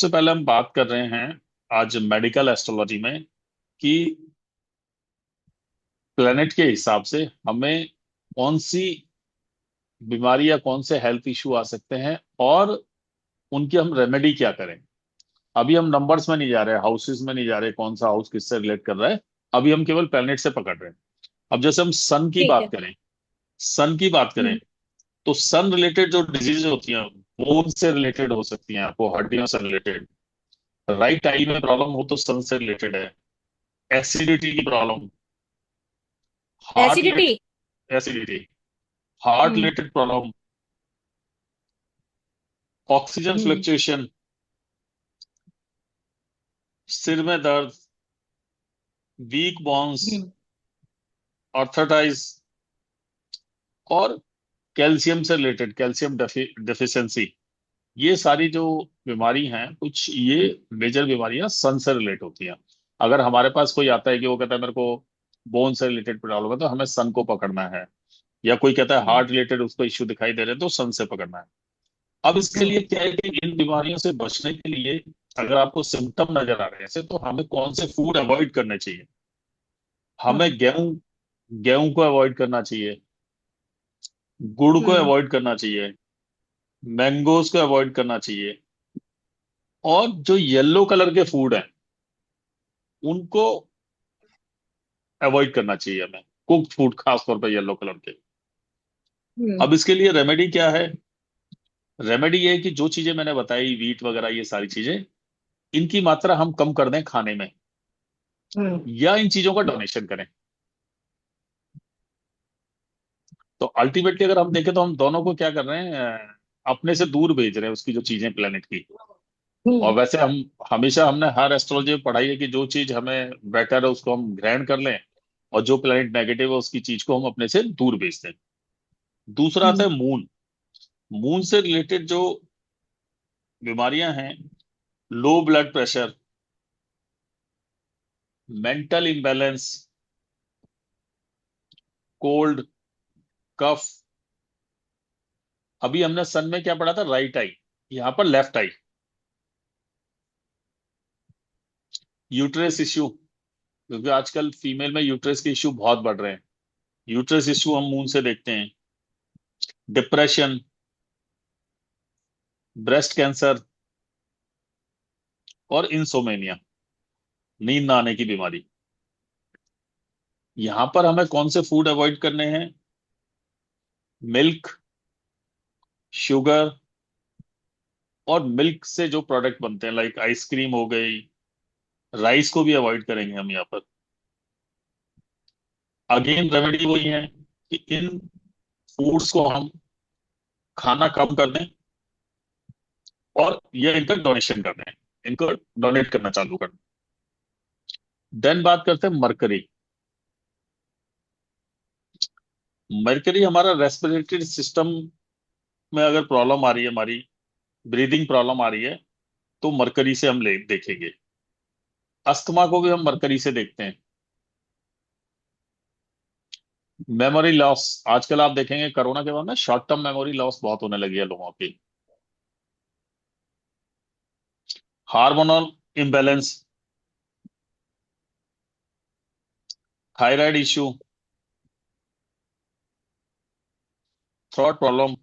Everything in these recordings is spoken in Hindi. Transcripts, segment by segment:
सबसे पहले हम बात कर रहे हैं आज मेडिकल एस्ट्रोलॉजी में कि प्लेनेट के हिसाब से हमें कौन सी बीमारी या कौन से हेल्थ इशू आ सकते हैं और उनकी हम रेमेडी क्या करें। अभी हम नंबर्स में नहीं जा रहे, हाउसेस में नहीं जा रहे, कौन सा हाउस किससे रिलेट कर रहा है। अभी हम केवल प्लेनेट से पकड़ रहे हैं। अब जैसे हम सन की ठीक बात है। करें, सन की बात करें हम्म। तो सन रिलेटेड जो डिजीज होती हैं बोन से रिलेटेड हो सकती हैं, आपको हड्डियों से रिलेटेड। राइट आई में प्रॉब्लम हो तो सन से रिलेटेड है। एसिडिटी की problem, heart acidity. Related acidity, heart hmm. Related problem, oxygen hmm. Fluctuation, सिर में दर्द, वीक बोन्स, हम्म। ऑर्थराइटिस और कैल्शियम से रिलेटेड कैल्शियम डेफिशिएंसी। ये सारी जो बीमारी हैं, कुछ ये मेजर बीमारियां सन से रिलेट होती हैं। अगर हमारे पास कोई आता है कि वो कहता है मेरे को बोन से रिलेटेड प्रॉब्लम है तो हमें सन को पकड़ना है, या कोई कहता है हम्म। हार्ट रिलेटेड उसको इश्यू दिखाई दे रहे हैं तो सन से पकड़ना है। अब इसके लिए हम्म। क्या है कि इन बीमारियों से बचने के लिए अगर आपको सिम्टम नजर आ रहे हैं ऐसे तो हमें कौन से फूड अवॉइड करने चाहिए। हमें हम्म। गेहूं गेहूं को अवॉइड करना चाहिए, गुड़ को हम्म। अवॉइड करना चाहिए, मैंगोज को अवॉइड करना चाहिए, और जो येलो कलर के फूड हैं उनको अवॉइड करना चाहिए हमें, कुक्ड फूड खासतौर पर येलो कलर के। हम्म। अब इसके लिए रेमेडी क्या है? रेमेडी ये है कि जो चीजें मैंने बताई, वीट वगैरह, ये सारी चीजें, इनकी मात्रा हम कम कर दें खाने में, हम्म। या इन चीजों का डोनेशन करें। तो अल्टीमेटली अगर हम देखें तो हम दोनों को क्या कर रहे हैं, अपने से दूर भेज रहे हैं उसकी जो चीजें प्लेनेट की। और हम्म। वैसे हम हमेशा हमने हर एस्ट्रोलॉजी में पढ़ाई है कि जो चीज हमें बेटर है उसको हम ग्रहण कर लें, और जो प्लेनेट नेगेटिव है उसकी चीज को हम अपने से दूर भेज दें। दूसरा आता हम्म। है मून। मून से रिलेटेड जो बीमारियां हैं, low blood pressure, mental imbalance, cold, cough. अभी हमने सन में क्या पढ़ा था, राइट आई, यहाँ पर लेफ्ट आई। यूट्रेस इश्यू, क्योंकि आजकल फीमेल में यूट्रेस के इश्यू बहुत बढ़ रहे हैं, यूट्रेस इश्यू हम मून से देखते हैं। डिप्रेशन, ब्रेस्ट कैंसर और इंसोमेनिया, नींद ना आने की बीमारी। यहां पर हमें कौन से फूड अवॉइड करने हैं? मिल्क, शुगर और मिल्क से जो प्रोडक्ट बनते हैं लाइक आइसक्रीम हो गई, राइस को भी अवॉइड करेंगे हम यहाँ पर। अगेन रेमेडी वही है कि इन फूड्स को हम खाना कम कर दें, और ये इनका डोनेशन कर दें, इनको डोनेट करना चालू कर दें। देन बात करते हैं मरकरी। मरकरी हमारा रेस्पिरेटरी सिस्टम में अगर प्रॉब्लम आ रही है, हमारी ब्रीदिंग प्रॉब्लम आ रही है, तो मरकरी से हम ले देखेंगे। अस्थमा को भी हम मरकरी से देखते हैं। मेमोरी लॉस, आजकल आप देखेंगे कोरोना के बाद में शॉर्ट टर्म मेमोरी लॉस बहुत होने लगी है लोगों की। Hormonal imbalance, thyroid issue, throat problem.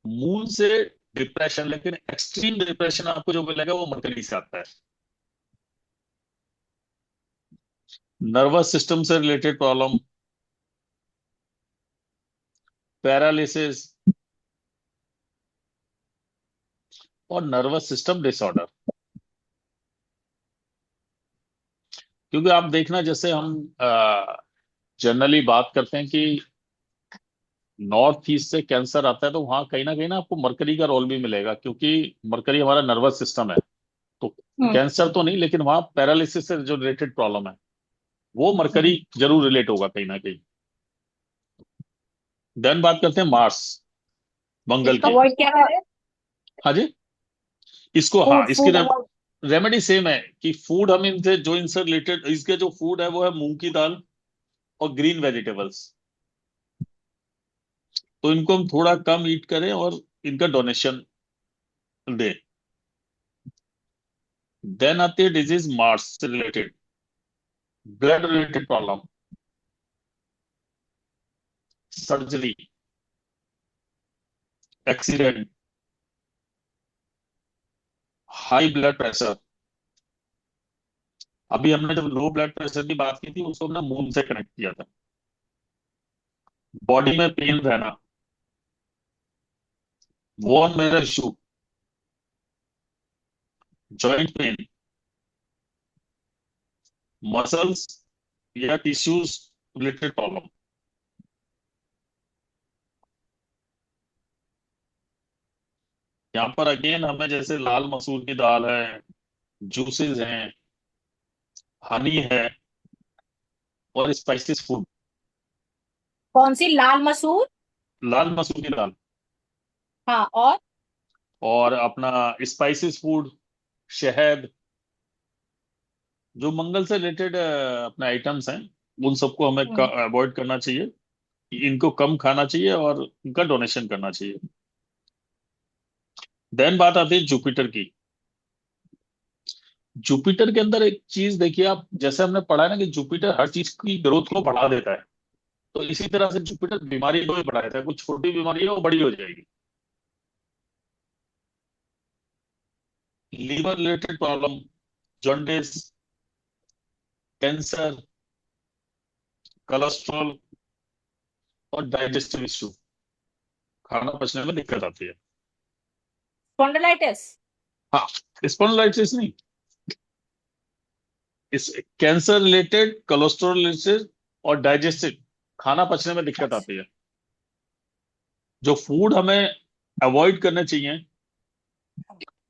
Moon से डिप्रेशन, लेकिन एक्सट्रीम डिप्रेशन आपको जो मिलेगा वो मरकरी से आता है। नर्वस सिस्टम से रिलेटेड प्रॉब्लम, पैरालिसिस और नर्वस सिस्टम डिसऑर्डर। क्योंकि आप देखना, जैसे हम जनरली बात करते हैं कि नॉर्थ ईस्ट से कैंसर आता है तो वहां कहीं ना आपको मरकरी का रोल भी मिलेगा, क्योंकि मरकरी हमारा नर्वस सिस्टम है। तो हम्म। कैंसर तो नहीं, लेकिन वहां पैरालिसिस से जो रिलेटेड प्रॉब्लम है वो मरकरी हम्म। जरूर रिलेट होगा कहीं ना कहीं। देन बात करते हैं मार्स, मंगल इसका की। अवॉइड क्या है? हाँ जी। इसको, हाँ, फूड इसकी फूड अवॉइड। रेमेडी सेम है कि फूड हम इनसे जो इनसे रिलेटेड, इसके जो फूड है वो है मूंग की दाल और ग्रीन वेजिटेबल्स। तो इनको हम थोड़ा कम ईट करें और इनका डोनेशन डे। देन आती है डिजीज मार्स से related, blood related problem, surgery, accident, high blood pressure. अभी हमने जब लो ब्लड प्रेशर की बात की थी उसको हमने मून से कनेक्ट किया था। बॉडी में पेन रहना, bone marrow issue, joint pain, muscles या टिश्यूज रिलेटेड प्रॉब्लम। यहाँ पर अगेन हमें जैसे लाल मसूर की दाल है, जूसेस हैं, हनी है, और स्पाइसेस फूड। कौन सी? लाल मसूर? लाल मसूर की दाल हाँ, और? और अपना स्पाइसेस फूड, शहद, जो मंगल से रिलेटेड अपने आइटम्स हैं, उन सबको हमें हम्म। अवॉइड करना चाहिए। इनको कम खाना चाहिए और इनका डोनेशन करना चाहिए। देन बात आती है जुपिटर की। जुपिटर के अंदर एक चीज देखिए आप, जैसे हमने पढ़ा है ना कि जुपिटर हर चीज की ग्रोथ को बढ़ा देता है, तो इसी तरह से जुपिटर बीमारी को भी बढ़ा देता है। कुछ छोटी बीमारी है वो बड़ी हो जाएगी। Liver related problem, jaundice, cancer, cholesterol और डाइजेस्टिव इश्यू, खाना पचने में दिक्कत आती है। स्पॉन्डिलाइटिस? हाँ, स्पॉन्डिलाइटिस नहीं, इस कैंसर रिलेटेड, कोलेस्ट्रॉल रिलेटेड और डाइजेस्टिव, खाना पचने में दिक्कत आती है। जो फूड हमें अवॉइड करने चाहिए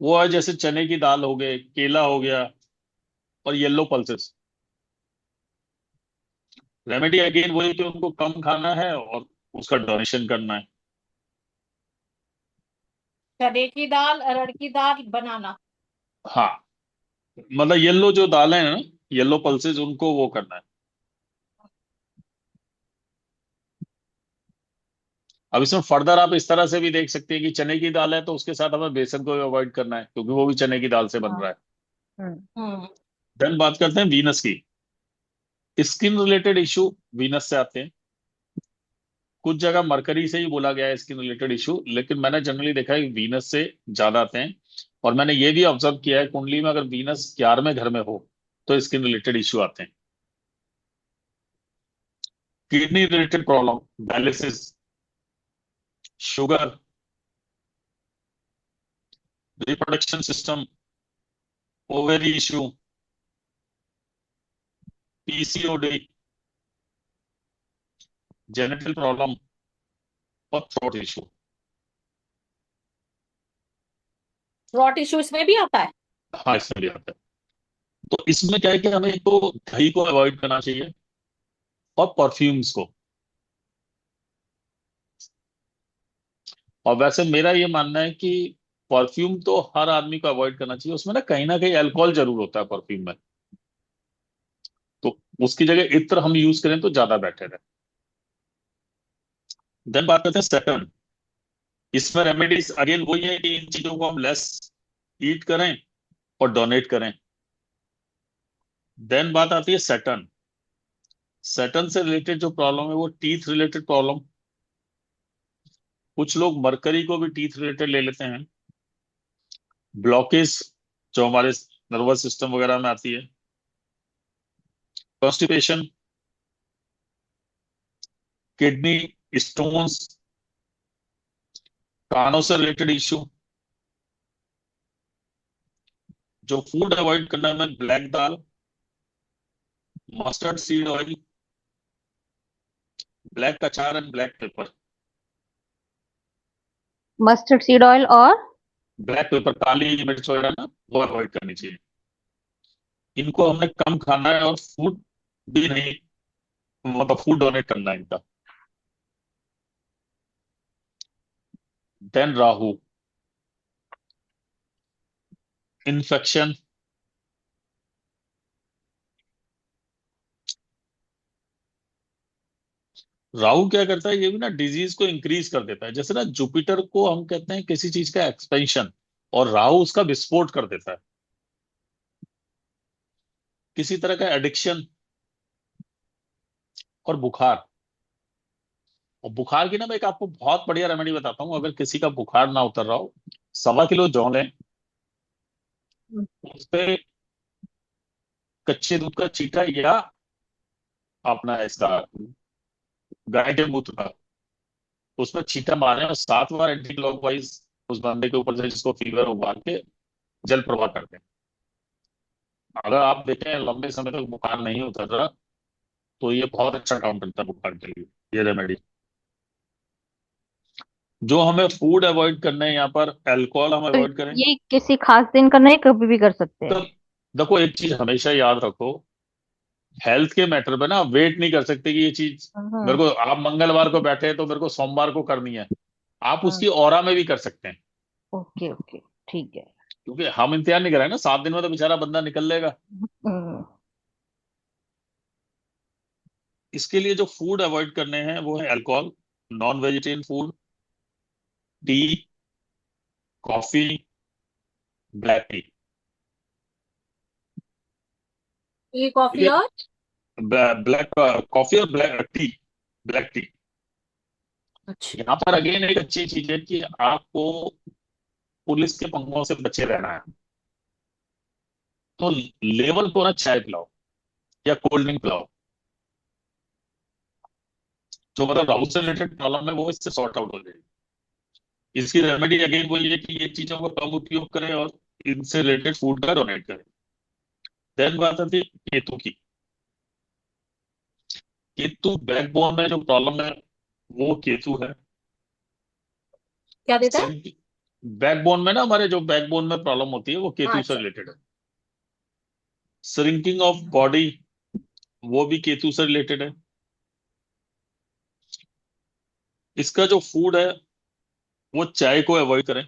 वो है जैसे चने की दाल हो गए, केला हो गया, और येलो पल्सेस। रेमेडी अगेन वही कि उनको कम खाना है और उसका डोनेशन करना है। चने की दाल, अरहर की दाल, बनाना। हाँ, मतलब येलो जो दालें हैं ना, येलो पल्सेस, उनको वो करना है। अब इसमें फर्दर आप इस तरह से भी देख सकते हैं कि चने की दाल है तो उसके साथ हमें बेसन को भी अवॉइड करना है, क्योंकि वो भी चने की दाल से बन हाँ। रहा है। हम्म। देन बात करते हैं वीनस की। स्किन रिलेटेड इशू वीनस से आते हैं। कुछ जगह मरकरी से ही बोला गया है स्किन रिलेटेड इशू, लेकिन मैंने जनरली देखा है वीनस से ज्यादा आते हैं। और मैंने ये भी ऑब्जर्व किया है कुंडली में अगर वीनस 11वें घर में हो तो स्किन रिलेटेड इशू आते हैं। Kidney related problem, dialysis, sugar, reproduction system, ovary issue, PCOD, genital problem और थ्रोट इशू। थ्रॉट इशू इसमें भी आता है? हाँ, इसमें भी आता है। तो इसमें क्या है कि हमें एक तो दही को अवॉइड करना चाहिए और परफ्यूम्स को। और वैसे मेरा ये मानना है कि परफ्यूम तो हर आदमी को अवॉइड करना चाहिए, उसमें ना कहीं अल्कोहल जरूर होता है परफ्यूम में। तो उसकी जगह इत्र हम यूज करें तो ज्यादा बेटर है। देन बात करते हैं सेकंड। इसमें रेमेडीज अगेन वही है कि इन चीजों को हम लेस ईट करें और डोनेट करें। देन बात आती है सेटन। सेटन से रिलेटेड जो प्रॉब्लम है वो टीथ रिलेटेड प्रॉब्लम। कुछ लोग मरकरी को भी टीथ रिलेटेड ले लेते हैं। ब्लॉकेज जो हमारे नर्वस सिस्टम वगैरह में आती है, कॉन्स्टिपेशन, किडनी स्टोन्स, कानों से रिलेटेड इश्यू। जो फूड अवॉइड करना है हमें, ब्लैक दाल, मस्टर्ड सीड ऑयल, ब्लैक अचार and black pepper. Mustard seed oil और ब्लैक पेपर, काली मिर्च वगैरह ना, वो अवॉइड करनी चाहिए। इनको हमने कम खाना है और फूड भी नहीं, मतलब फूड डोनेट करना है इनका। Then Rahu, infection. राहु क्या करता है, ये भी ना डिजीज को इंक्रीज कर देता है। जैसे ना जुपिटर को हम कहते हैं किसी चीज का एक्सपेंशन, और राहु उसका विस्फोट कर देता है। किसी तरह का एडिक्शन और बुखार। और बुखार की ना मैं एक आपको बहुत बढ़िया रेमेडी बताता हूँ। अगर किसी का बुखार ना उतर रहा हो, 1.25 किलो जौ लें, उस पे कच्चे दूध का छींटा या अपना इसका गाय के मूत्र का, उसमें छींटा मारें और 7 बार एंटी क्लॉकवाइज उस बंदे के ऊपर से जिसको फीवर हो मार के जल प्रवाह करते हैं। अगर आप देखें लंबे समय तक बुखार नहीं उतर रहा, तो ये बहुत अच्छा काम करता है बुखार के लिए, ये रेमेडी। जो हमें फूड अवॉइड करना है यहाँ पर, अल्कोहल हम तो अवॉइड करें। ये किसी खास दिन का नहीं, कभी भी कर सकते तो हैं? देखो, एक चीज हमेशा याद रखो, हेल्थ के मैटर पे ना वेट नहीं कर सकते कि ये चीज मेरे हम्म। को, आप मंगलवार को बैठे हैं तो मेरे को सोमवार को करनी है। आप हम्म। उसकी ऑरा में भी कर सकते हैं। ओके ओके, ठीक है। क्योंकि हम इंतजार नहीं करेंगे ना, 7 दिन में तो बेचारा बंदा निकल लेगा। हम्म। इसके लिए जो फूड अवॉइड करने हैं वो है alcohol, non vegetarian food, T, coffee, black T. Tea coffee ठीक और है, ब्लैक कॉफी और ब्लैक टी, ब्लैक टी। अच्छा। यहाँ पर अगेन एक अच्छी चीज है कि आपको पुलिस के पंगों से बचे रहना है। तो लेवल को ना चाय पिलाओ या कोल्ड ड्रिंक पिलाओ। जो मतलब राहु से रिलेटेड प्रॉब्लम है वो इससे सॉर्ट आउट हो जाएगी। इसकी रेमेडी अगेन वही है कि ये चीजों का कम उपयोग करें और इनसे रिलेटेड फूड का डोनेट करें। देन बात आती है केतु की। केतु बैकबोन में जो प्रॉब्लम है वो केतु है। क्या देता है? बैकबोन में ना, हमारे जो बैकबोन में प्रॉब्लम होती है वो केतु से अच्छा। रिलेटेड है। श्रिंकिंग ऑफ बॉडी, वो भी केतु से रिलेटेड है। इसका जो फूड है वो चाय को अवॉइड करें।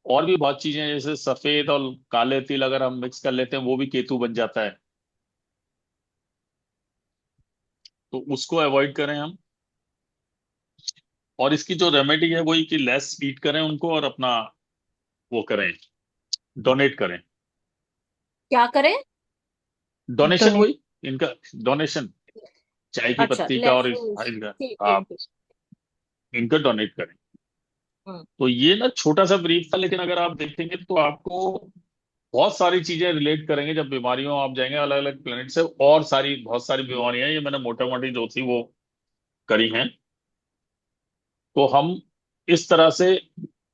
और भी बहुत चीजें हैं, जैसे सफेद और काले तिल अगर हम मिक्स कर लेते हैं वो भी केतु बन जाता है, तो उसको अवॉइड करें हम। और इसकी जो रेमेडी है वही कि लेस ईट करें उनको और अपना वो करें, डोनेट करें। क्या करें? Donation donate. वही, इनका डोनेशन, चाय की अच्छा, पत्ती का और लेफ्ट इनका ठीक ठीक आप ठीक। इनका डोनेट करें। हम्म। तो ये ना छोटा सा ब्रीफ था, लेकिन अगर आप देखेंगे तो आपको बहुत सारी चीजें रिलेट करेंगे। जब बीमारियों आप जाएंगे अलग अलग प्लेनेट से, और सारी बहुत सारी बीमारियां हैं, ये मैंने मोटा मोटी जो थी वो करी हैं। तो हम इस तरह से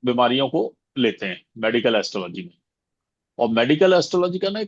बीमारियों को लेते हैं मेडिकल एस्ट्रोलॉजी में। और मेडिकल एस्ट्रोलॉजी का ना एक